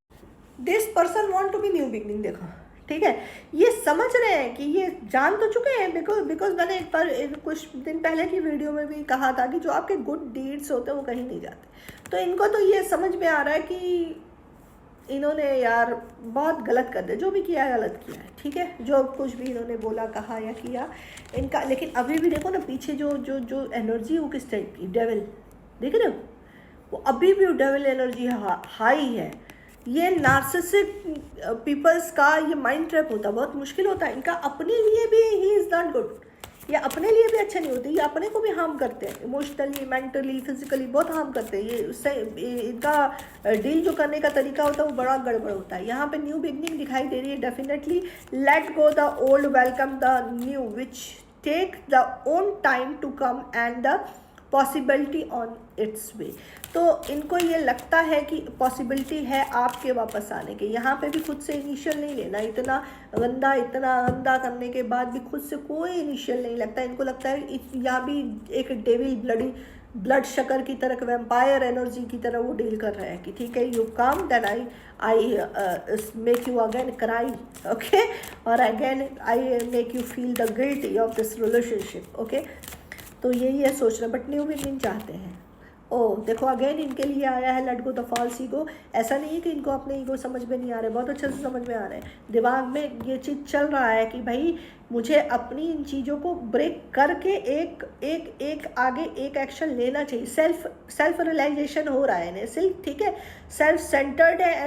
This person want to be new beginning, देखो, ठीक है। ये समझ रहे हैं कि ये जान तो चुके हैं, बिकॉज मैंने एक बार कुछ दिन पहले की वीडियो में भी कहा था कि जो आपके गुड डीड्स होते हैं वो कहीं नहीं जाते। तो इनको तो ये समझ में आ रहा है कि इन्होंने यार बहुत गलत कर दिया, जो भी किया है गलत किया है, ठीक है। जो कुछ भी इन्होंने बोला, कहा या किया इनका, लेकिन अभी भी देखो ना पीछे जो एनर्जी वो किस टाइप की, डेविल, देख रहे हो, वो अभी भी डेविल एनर्जी हाई है। ये नार्सिसिक पीपल्स का ये माइंड ट्रैप होता है, बहुत मुश्किल होता है इनका। अपने लिए भी ही इज़ नॉट गुड, ये अपने लिए भी अच्छे नहीं होते, ये अपने को भी हार्म करते हैं, इमोशनली, मेंटली, फिजिकली बहुत हार्म करते हैं। ये उससे इनका डील जो करने का तरीका होता है वो बड़ा गड़बड़ होता है। यहाँ पे न्यू बिगनिंग दिखाई दे रही है। Definitely let go the old, welcome the new, which take the own time to come and the possibility on its way. तो इनको ये लगता है कि पॉसिबिलिटी है आपके वापस आने के। यहाँ पे भी खुद से इनिशियल नहीं लेना, इतना गंदा करने के बाद भी खुद से कोई इनिशियल नहीं लगता। इनको लगता है यहाँ भी एक डेविल ब्लड शकर की तरह, वैम्पायर एनर्जी की तरह वो डील कर रहे हैं कि ठीक है you come then I make you again cry, okay, और again I make you feel the guilty of this relationship, okay. तो यही है सोच रहे, बट न्यू बिगनिंग चाहते हैं। ओह देखो अगेन इनके लिए आया है let go the false ego. ऐसा नहीं है कि इनको अपने ईगो समझ में नहीं आ रहे, बहुत अच्छे से समझ में आ रहे हैं। दिमाग में ये चीज़ चल रहा है कि भाई मुझे अपनी इन चीज़ों को ब्रेक करके एक आगे एक एक्शन लेना चाहिए। सेल्फ रियलाइजेशन हो रहा है इन्हें, सिर्फ ठीक है, सेल्फ सेंटर्ड है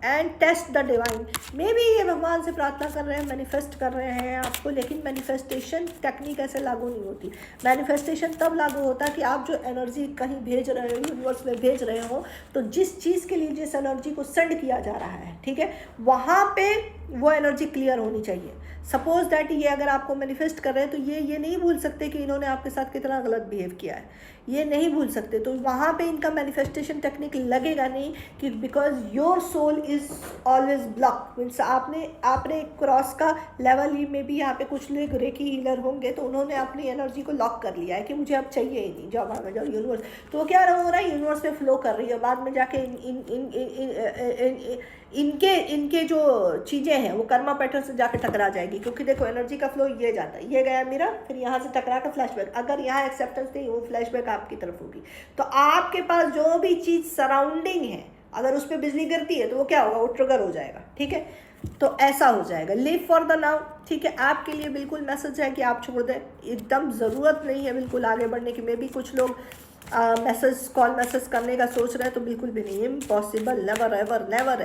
एंड टेस्ट द डिवाइन। मे भी ये भगवान से प्रार्थना कर रहे हैं, मैनिफेस्ट कर रहे हैं आपको, लेकिन मैनिफेस्टेशन टेक्निक ऐसे लागू नहीं होती। मैनिफेस्टेशन तब लागू होता है कि आप जो एनर्जी कहीं भेज रहे हो, यूनिवर्स में भेज रहे हो, तो जिस चीज़ के लिए जिस एनर्जी को सेंड किया जा रहा है, ठीक है, वहाँ पे वो एनर्जी क्लियर होनी चाहिए। सपोज दैट ये अगर आपको मैनिफेस्ट कर रहे हैं तो ये नहीं भूल सकते कि इन्होंने आपके साथ कितना गलत बिहेव किया है, ये नहीं भूल सकते। तो वहाँ पे इनका मैनिफेस्टेशन टेक्निक लगेगा नहीं, कि because your soul is always block. Means आपने क्रॉस का लेवल ही में भी यहाँ पे कुछ लोग रेकी हीलर होंगे, तो उन्होंने अपनी एनर्जी को लॉक कर लिया है कि मुझे अब चाहिए ही नहीं, जाओ भागा जाओ यूनिवर्स। तो वो क्या हो रहा है, यूनिवर्स में फ्लो कर रही है, बाद में जाके इनके जो चीज़ें हैं वो कर्मा पैटर्न से जाके टकरा जाएगी। क्योंकि देखो एनर्जी का फ्लो ये जाता है, ये गया मेरा, फिर यहाँ से टकरा का फ्लैशबैक। अगर यहाँ एक्सेप्टेंस नहीं, वो फ्लैशबैक आपकी तरफ होगी। तो आपके पास जो भी चीज़ सराउंडिंग है, अगर उस पर बिजली गिरती है तो वो क्या होगा, वो ट्रिगर हो जाएगा, ठीक है। तो ऐसा हो जाएगा। लिव फॉर द नाउ, ठीक है, आपके लिए बिल्कुल मैसेज है कि आप छोड़ दें, एकदम ज़रूरत नहीं है बिल्कुल आगे बढ़ने की। मे भी कुछ लोग कॉल मैसेज करने का सोच रहे हैं, तो बिल्कुल भी नहीं, इम्पॉसिबल, नेवर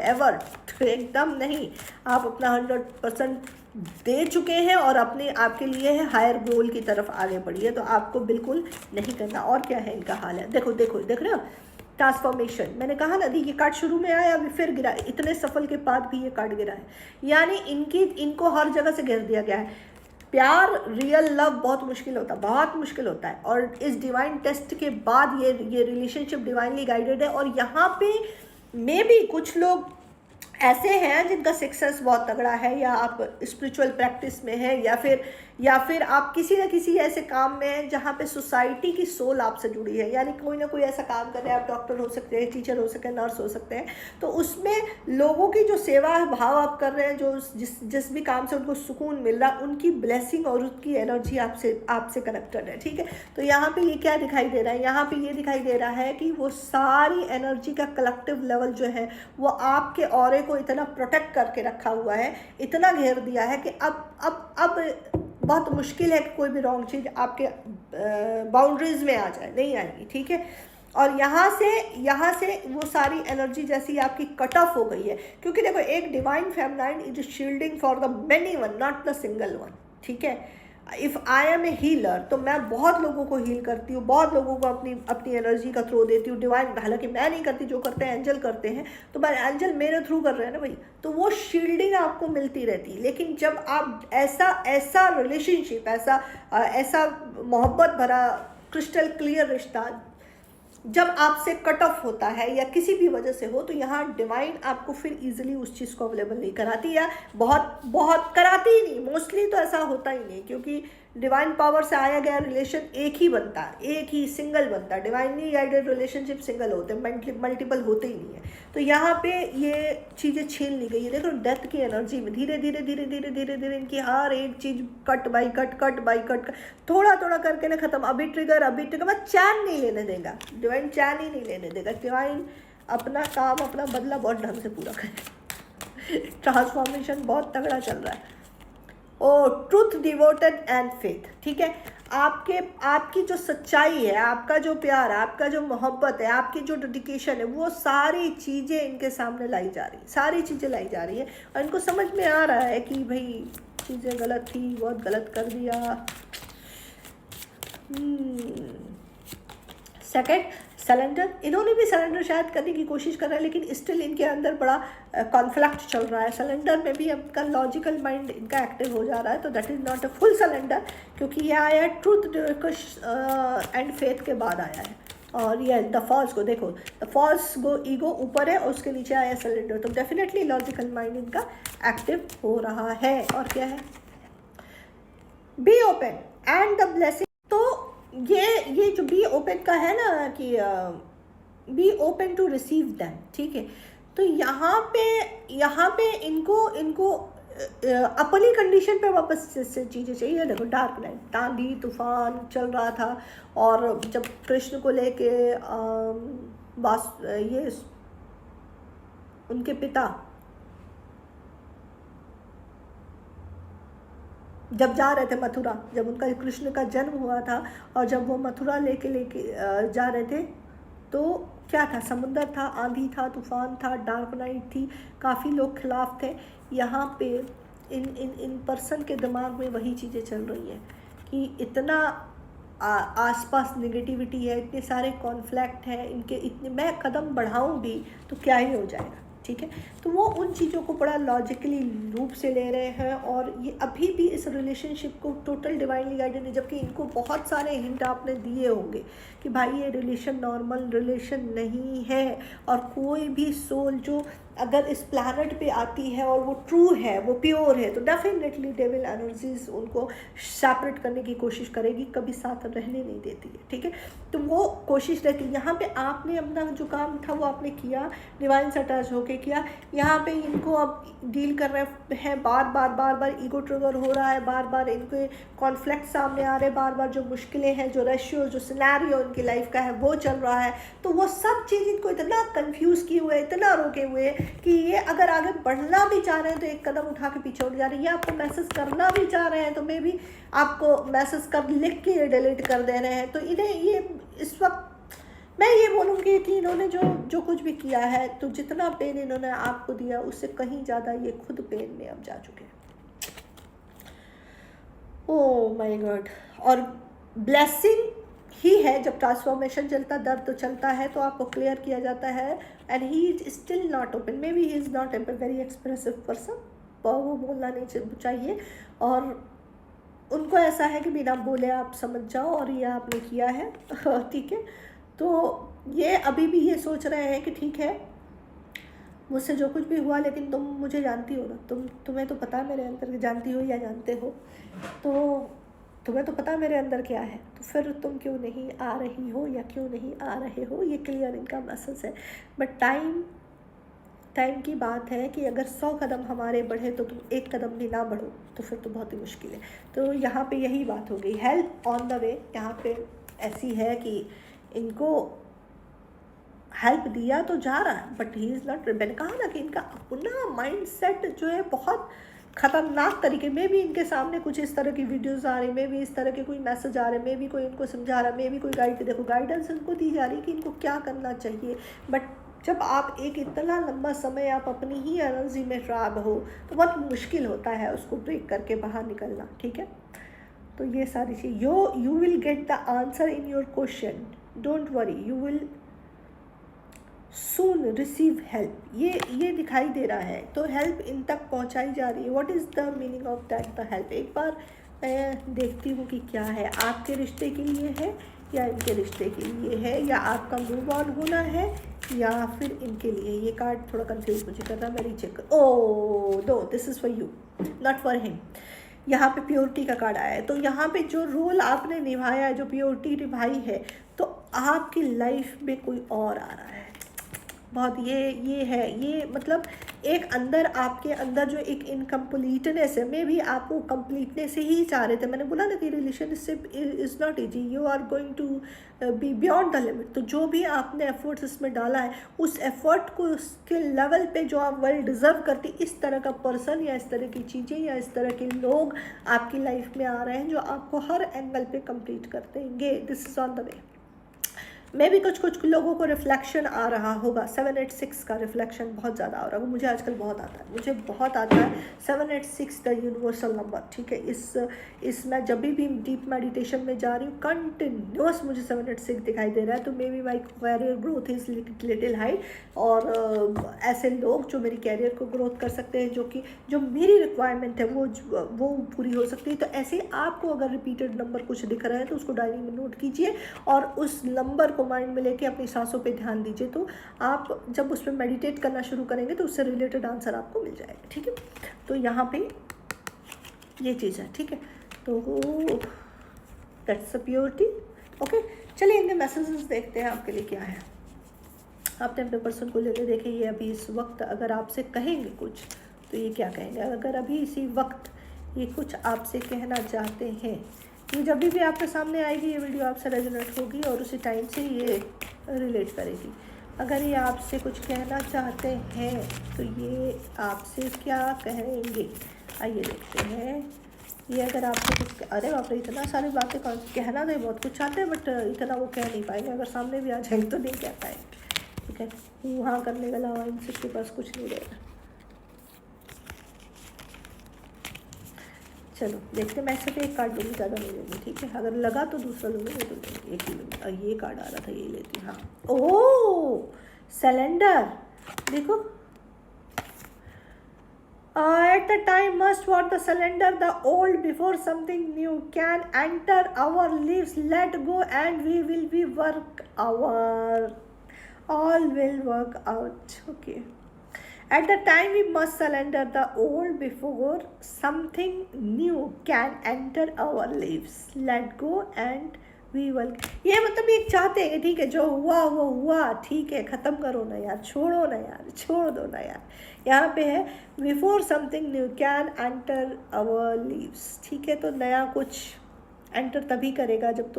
एवर, एकदम नहीं। आप अपना 100% दे चुके हैं और अपने आपके लिए है हायर गोल की तरफ आगे बढ़िए। तो आपको बिल्कुल नहीं करना। और क्या है इनका हाल है, देखो देख रहे हो, ट्रांसफॉर्मेशन। मैंने कहा ना, ये कार्ड शुरू में आया, अभी फिर गिरा, इतने सफल के बाद भी ये कार्ड गिरा है। यानी इनको हर जगह से घेर दिया गया है। प्यार, रियल लव बहुत मुश्किल होता है, बहुत मुश्किल होता है। और इस डिवाइन टेस्ट के बाद ये रिलेशनशिप डिवाइनली गाइडेड है। और यहाँ पे मे भी कुछ लोग ऐसे हैं जिनका सक्सेस बहुत तगड़ा है, या आप स्पिरिचुअल प्रैक्टिस में हैं, या फिर आप किसी न किसी ऐसे काम में हैं जहाँ पे सोसाइटी की सोल आपसे जुड़ी है। यानी कोई ना कोई ऐसा काम कर रहे हैं, आप डॉक्टर हो सकते हैं, टीचर हो सकते हैं, नर्स हो सकते हैं। तो उसमें लोगों की जो सेवा है, भाव आप कर रहे हैं, जो जिस भी काम से उनको सुकून मिल रहा, उनकी ब्लेसिंग और उसकी एनर्जी आपसे कनेक्टेड है, ठीक है। तो यहाँ पे ये क्या दिखाई दे रहा है, यहाँ पे ये दिखाई दे रहा है कि वो सारी एनर्जी का कलेक्टिव लेवल जो है वो आपके ऑरे को इतना प्रोटेक्ट करके रखा हुआ है, इतना घेर दिया है कि अब बहुत मुश्किल है कि कोई भी रॉन्ग चीज़ आपके बाउंड्रीज में आ जाए, नहीं आएगी, ठीक है। और यहाँ से वो सारी एनर्जी जैसी आपकी कट ऑफ हो गई है। क्योंकि देखो, एक divine feminine is shielding for the many one, not the single one, ठीक है। If I am a healer, तो मैं बहुत लोगों को हील करती हूँ, बहुत लोगों को अपनी एनर्जी का थ्रो देती हूँ। डिवाइन, हालांकि मैं नहीं करती, जो करते हैं एंजल करते हैं, तो मैं एंजल मेरे थ्रू कर रहे हैं ना भाई, तो वो शील्डिंग आपको मिलती रहती है। लेकिन जब आप ऐसा रिलेशनशिप, ऐसा मोहब्बत भरा क्रिस्टल क्लियर रिश्ता जब आपसे कट ऑफ होता है या किसी भी वजह से हो, तो यहाँ डिवाइन आपको फिर इजीली उस चीज़ को अवेलेबल नहीं कराती, या बहुत कराती ही नहीं। मोस्टली तो ऐसा होता ही नहीं, क्योंकि डिवाइन पावर से आया गया रिलेशन एक ही बनता है, एक ही सिंगल बनता है। डिवाइनली गाइडेड रिलेशनशिप सिंगल होते हैं, मल्टीपल होते ही नहीं है। तो यहाँ पे ये चीज़ें छीन ली गई है। देखो, डेथ की एनर्जी में धीरे धीरे इनकी हर एक चीज़ कट बाई कट थोड़ा करके ना ख़त्म। अभी ट्रिगर बस चैन नहीं लेने देगा डिवाइन, चैन ही नहीं लेने देगा डिवाइन। अपना काम, अपना बदला बहुत ढंग से पूरा करे। ट्रांसफॉर्मेशन बहुत तगड़ा चल रहा है। Oh truth, devoted and faith, ठीक है। आपकी जो सच्चाई है, आपका जो प्यार, आपका जो मोहब्बत है, आपकी जो डेडिकेशन है, वो सारी चीज़ें इनके सामने लाई जा रही है, सारी चीज़ें लाई जा रही है, और इनको समझ में आ रहा है कि भाई चीज़ें गलत थी, बहुत गलत कर दिया। Second, surrender. इन्होंने भी सरेंडर शायद करने की कोशिश कर रहे हैं, लेकिन स्टिल इनके अंदर बड़ा कॉन्फ्लिक्ट चल रहा है। सरेंडर में भी आपका लॉजिकल माइंड इनका एक्टिव हो जा रहा है, तो that is not a full surrender, क्योंकि ये आया है ट्रूथ एंड फेथ के बाद आया है। और ये द फॉल्स को देखो, द फॉल्स गो ईगो ऊपर है और उसके नीचे आया सरेंडर, तो डेफिनेटली लॉजिकल माइंड इनका एक्टिव हो रहा है। और क्या है, be open and the blessing. तो ये जो बी ओपन का है ना कि be open to receive them, ठीक है। तो यहाँ पे इनको अपनी कंडीशन पे वापस से चीज़ें चाहिए। देखो डार्क नाइट, आंधी तूफान चल रहा था, और जब कृष्ण को लेके ये उनके पिता जब जा रहे थे मथुरा, जब उनका कृष्ण का जन्म हुआ था, और जब वो मथुरा लेके जा रहे थे, तो क्या था, समुंदर था, आंधी था, तूफान था, डार्क नाइट थी, काफ़ी लोग खिलाफ थे। यहाँ पे इन पर्सन के दिमाग में वही चीज़ें चल रही हैं कि इतना आसपास नेगेटिविटी है, इतने सारे कॉन्फ्लिक्ट हैं, इनके इतने, मैं कदम बढ़ाऊं भी तो क्या ही हो जाएगा, ठीक है। तो वो उन चीज़ों को बड़ा लॉजिकली रूप से ले रहे हैं, और ये अभी भी इस रिलेशनशिप को टोटल डिवाइनली गाइडेड है, जबकि इनको बहुत सारे हिंट आपने दिए होंगे कि भाई ये रिलेशन नॉर्मल रिलेशन नहीं है, और कोई भी सोल जो अगर इस प्लैनेट पे आती है और वो ट्रू है, वो प्योर है, तो डेफिनेटली डेविल एनर्जीज उनको सेपरेट करने की कोशिश करेगी, कभी साथ रहने नहीं देती है, ठीक है। तो वो कोशिश रहती है। यहाँ पे आपने अपना जो काम था वो आपने किया, डिवाइन से अटैच होके किया। यहाँ पे इनको अब डील कर रहे हैं, बार बार ईगो ट्रिगर हो रहा है, बार बार इनके कॉन्फ्लिक्ट सामने आ रहे हैं, बार बार जो मुश्किलें हैं, जो रेशियो, जो सिनेरियो इनकी लाइफ का है वो चल रहा है। तो वो सब चीज़ इनको इतना कंफ्यूज किए हुए, इतना रोके हुए कि ये अगर आगे बढ़ना भी चाह रहे हैं तो एक कदम उठा के पीछे उठ जा रहे हैं, या आपको मैसेज करना भी चाह रहे हैं तो मे भी आपको मैसेज कर लिख के डिलीट कर दे रहे हैं। तो इन्हें ये इस वक्त मैं ये बोलूँगी कि इन्होंने जो कुछ भी किया है, तो जितना पेन इन्होंने आपको दिया उससे कहीं ज़्यादा ये खुद पेन में अब जा चुके हैं। Oh my God. और ब्लेसिंग ही है, जब ट्रांसफॉर्मेशन चलता, दर्द तो चलता है, तो आपको क्लियर किया जाता है, and he is still not open, may be he is not a very expressive person, वो बोलना नहीं चाहिए, और उनको ऐसा है कि बिना बोले आप समझ जाओ, और ये आपने किया है ठीक है। तो ये अभी भी ये सोच रहे हैं कि ठीक है, मुझसे जो कुछ भी हुआ, लेकिन तुम मुझे जानती हो ना, तुम्हें तो पता मेरे अंदर, जानती हो या जानते हो, तो तुम्हें तो पता मेरे अंदर क्या है, तो फिर तुम क्यों नहीं आ रही हो या क्यों नहीं आ रहे हो, ये क्लियर इनका मैसेज है। बट टाइम की बात है कि अगर 100 कदम हमारे बढ़े तो तुम एक कदम भी ना बढ़ो, तो फिर तो बहुत ही मुश्किल है। तो यहाँ पे यही बात हो गई, हेल्प ऑन द वे। यहाँ पे ऐसी है कि इनको हेल्प दिया तो जा रहा है, बट ही इज़ नॉट, मैंने कहा ना कि इनका अपना माइंड सेट जो है बहुत ख़तरनाक तरीके में भी, इनके सामने कुछ इस तरह की वीडियोस आ रही, में भी इस तरह के कोई मैसेज आ रहे, में भी कोई इनको समझा रहा, में भी कोई गाइडेंस इनको दी जा रही कि इनको क्या करना चाहिए। बट जब आप एक इतना लंबा समय आप अपनी ही एनर्जी में ट्रैप हो, तो बहुत मुश्किल होता है उसको ब्रेक करके बाहर निकलना, ठीक है। तो ये सारी चीज़, you will get the answer in your question, don't worry, you will soon receive help, ये दिखाई दे रहा है। तो हेल्प इन तक पहुंचाई जा रही है। What is the meaning of that, the help? एक बार मैं देखती हूँ कि क्या है, आपके रिश्ते के लिए है या इनके रिश्ते के लिए है, या आपका मूव ऑन होना है, या फिर इनके लिए। ये कार्ड थोड़ा कंफ्यूज मुझे कर रहा है, मैं रीचेक कर, ओ दो, this is for you not for him. यहाँ पे प्योरिटी का कार्ड आया है, तो यहाँ पे जो रोल आपने निभाया है, जो प्योरिटी निभाई है, तो आपकी लाइफ में कोई और आ रहा है, बहुत ये है, ये मतलब एक अंदर आपके अंदर जो एक इनकम्प्लीटनेस है, मे भी आप वो कम्प्लीटनेस ही चाह रहे थे। मैंने बोला ना कि relationship is not easy, you are going to be beyond the limit. तो जो भी आपने एफर्ट्स इसमें डाला है, उस एफर्ट को उसके लेवल पे जो आप वेल डिज़र्व करती, इस तरह का पर्सन या इस तरह की चीज़ें या इस तरह के लोग आपकी लाइफ में आ रहे हैं जो आपको हर एंगल पे कंप्लीट कर देंगे। This is on the way. मे भी कुछ लोगों को रिफ्लेक्शन आ रहा होगा, 786 का रिफ्लेक्शन बहुत ज़्यादा आ रहा होगा। मुझे आजकल बहुत आता है, मुझे बहुत आता है 786 द यूनिवर्सल नंबर, ठीक है। इस मैं जब भी डीप मेडिटेशन में जा रही हूँ, कंटिन्यूस मुझे 786 दिखाई दे रहा है। तो maybe my career growth is little high, और ऐसे लोग जो मेरी कैरियर को ग्रोथ कर सकते हैं, जो मेरी रिक्वायरमेंट है वो पूरी हो सकती है। तो ऐसे आपको अगर रिपीटेड नंबर कुछ दिख रहा है तो उसको डायरी में नोट कीजिए, और उस नंबर को माइंड में लेके अपनी सांसों पे ध्यान दीजिए। तो आप जब उस पर मेडिटेट करना शुरू करेंगे तो उससे रिलेटेड आंसर आपको मिल जाएगा, ठीक है। तो यहाँ पे ये चीज़ है, ठीक है। तो दैट्स अ प्योरिटी, ओके। चलिए इनके मैसेजेस देखते हैं आपके लिए क्या है। आपने अपने पर्सन को लेके देखे, ये अभी इस वक्त अगर आपसे कहेंगे कुछ तो ये क्या कहेंगे। अगर अभी इसी वक्त ये कुछ आपसे कहना चाहते हैं, ये जब भी आपके सामने आएगी ये वीडियो आपसे रेजोनेट होगी और उसी टाइम से ये रिलेट करेगी। अगर ये आपसे कुछ कहना चाहते हैं तो ये आपसे क्या कहेंगे, आइए देखते हैं। ये अगर आपसे कुछ, अरे बाप रे, इतना सारी बातें कहना तो बहुत कुछ चाहते हैं, बट इतना वो कह नहीं पाएंगे। अगर सामने भी आ जाएंगे तो नहीं कह पाएंगे, ठीक है। वहाँ करने का अलावा इनसे पास कुछ नहीं रहेगा। चलो देखते हैं। मैं सिर्फ एक कार्ड लूँगी, ज़्यादा नहीं लूँगी, ठीक है। अगर लगा तो दूसरा लूँगी, नहीं तो लूँगी, एक ही लूँगी। और ये कार्ड आ रहा था, ये लेती। हाँ, ओह सिलेंडर, देखो। At the time must what the surrender the old before something new can enter our lives. Let go and we will be all will work out. Okay. At the time we must surrender the old before something new can enter our lives. Let go and we will. ये मतलब ये चाहते हैं, ठीक है, जो हुआ वो हुआ, ठीक है, ख़त्म करो ना यार, छोड़ो ना यार, छोड़ दो ना यार। यहाँ पे है before something new can enter our lives, ठीक है। तो नया कुछ एंटर तभी करेगा जब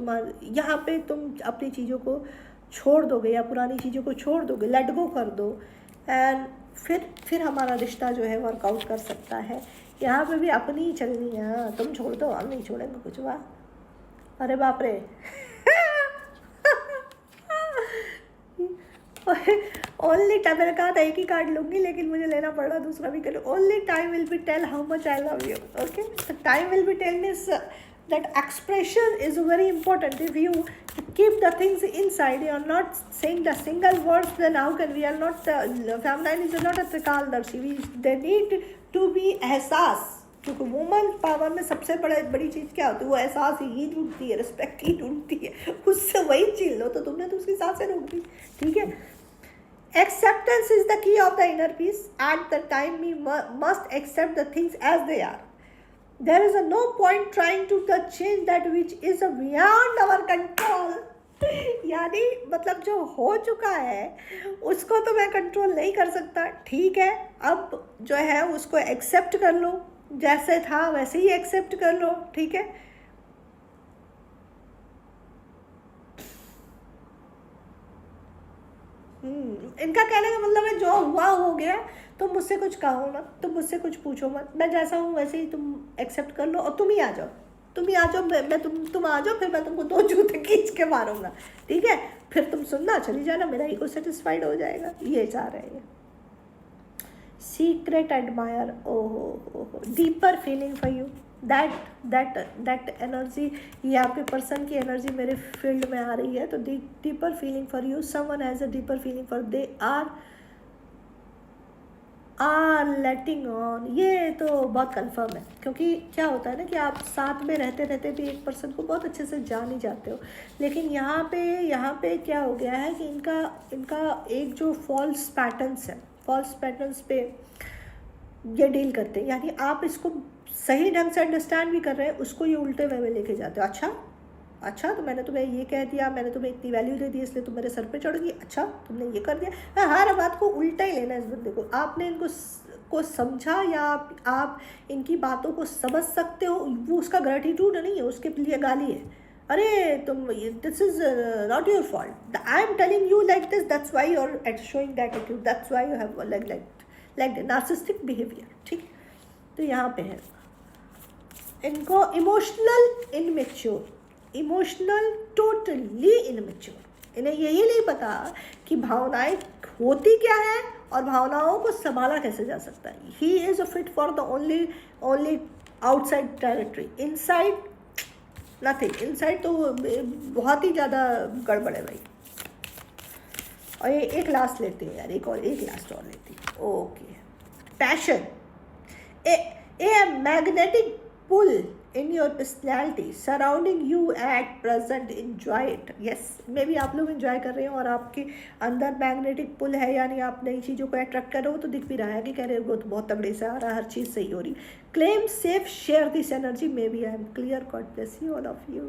यहाँ पे तुम अपनी चीज़ों को छोड़ दोगे या पुरानी चीज़ों को छोड़ दोगे, लेट गो कर दो, एंड फिर हमारा रिश्ता जो है वर्कआउट कर सकता है। यहाँ पे भी अपनी ही चलनी है, तुम छोड़ दो, हम नहीं छोड़ेंगे कुछ। वाह, अरे बाप रे ओनली टाइम, मैंने कहा था एक ही कार्ड लूँगी लेकिन मुझे लेना पड़ रहा, दूसरा भी करूँ। Only time will be tell how much I love you, okay. Time will be tell means that expression is very important. If you keep the things inside, you are not saying the single words, then how can we are not feminine is not a trikaldarshi. They need to be एहसास, क्योंकि woman power में सबसे बड़ी चीज़ क्या होती है, वो एहसास ही ढूंढती है, रिस्पेक्ट ही ढूंढती है। उससे वही छीन लो तो तुमने तो उसकी सांसें रोक दी, ठीक है। Acceptance is the key of the inner peace. At the time we must accept the things as they are. There is no point trying to change that which is beyond our control. यानी मतलब जो हो चुका है उसको तो मैं control नहीं कर सकता, ठीक है। अब जो है उसको एक्सेप्ट कर लो, जैसे था वैसे ही एक्सेप्ट कर लो, ठीक है। इनका कहने का मतलब है जो हुआ हो गया, तुम मुझसे कुछ कहो मत, तुम मुझसे कुछ पूछो मत, मैं जैसा हूँ वैसे ही तुम एक्सेप्ट कर लो, और तुम ही आ जाओ, तुम आ जाओ, फिर मैं तुमको 2 जूते खींच के मारूंगा, ठीक है। फिर तुम सुनना चली जाना, मेरा ईगो सेटिस्फाइड हो जाएगा, ये चाह रहे हैं। सीक्रेट एडमायर, ओहो, deeper feeling for you, that energy, ये आपके पर्सन की एनर्जी मेरे फील्ड में आ रही है। तो deeper feeling for you, someone has a deeper feeling for, they are letting on. ये तो बहुत कंफर्म है, क्योंकि क्या होता है ना कि आप साथ में रहते रहते भी एक पर्सन को बहुत अच्छे से जान ही जाते हो, लेकिन यहाँ पे क्या हो गया है कि इनका एक जो फॉल्स पैटर्न्स पे ये डील करते हैं। यानी आप इसको सही ढंग से अंडरस्टैंड भी कर रहे हैं, उसको ये उल्टे वे में लेके जाते हो। अच्छा अच्छा तो मैंने तुम्हें ये कह दिया, मैंने तुम्हें इतनी वैल्यू दे दी इसलिए तुम मेरे सर पे चढ़ गई, अच्छा तुमने ये कर दिया। हाँ, हर बात को उल्टा ही लेना इस बंदे को। आपने इनको को समझा या आप इनकी बातों को समझ सकते हो, वो उसका ग्रेटिट्यूड नहीं है, उसके लिए गाली है। अरे तुम, this is not your fault, I am telling you like this, that's why you are showing that attitude, that's why you have like narcissistic behaviour. ठीक, तो यहाँ पे है इनको emotional immature, emotional totally immature. इन्हें यही नहीं पता कि भावनाएं होती क्या है और भावनाओं को संभाला कैसे जा सकता है। He is a fit for the only outside territory, inside nothing. Inside तो बहुत ही ज़्यादा गड़बड़ है भाई। और ये एक लास्ट लेते हैं यार, एक लास्ट और लेते हैं। Okay, passion, a magnetic pull in your personality surrounding you at present, enjoy it। yes, may be आप लोग enjoy कर रहे हो और आपके अंदर मैग्नेटिक पुल है, यानी आप नई चीज़ों को अट्रैक्ट कर रहे हो, तो दिख भी रहा है कि करियर ग्रोथ बहुत तगड़े से आ रहा है, हर चीज़ सही हो रही। Claim safe, share this energy, maybe I am clear. God bless you all of you.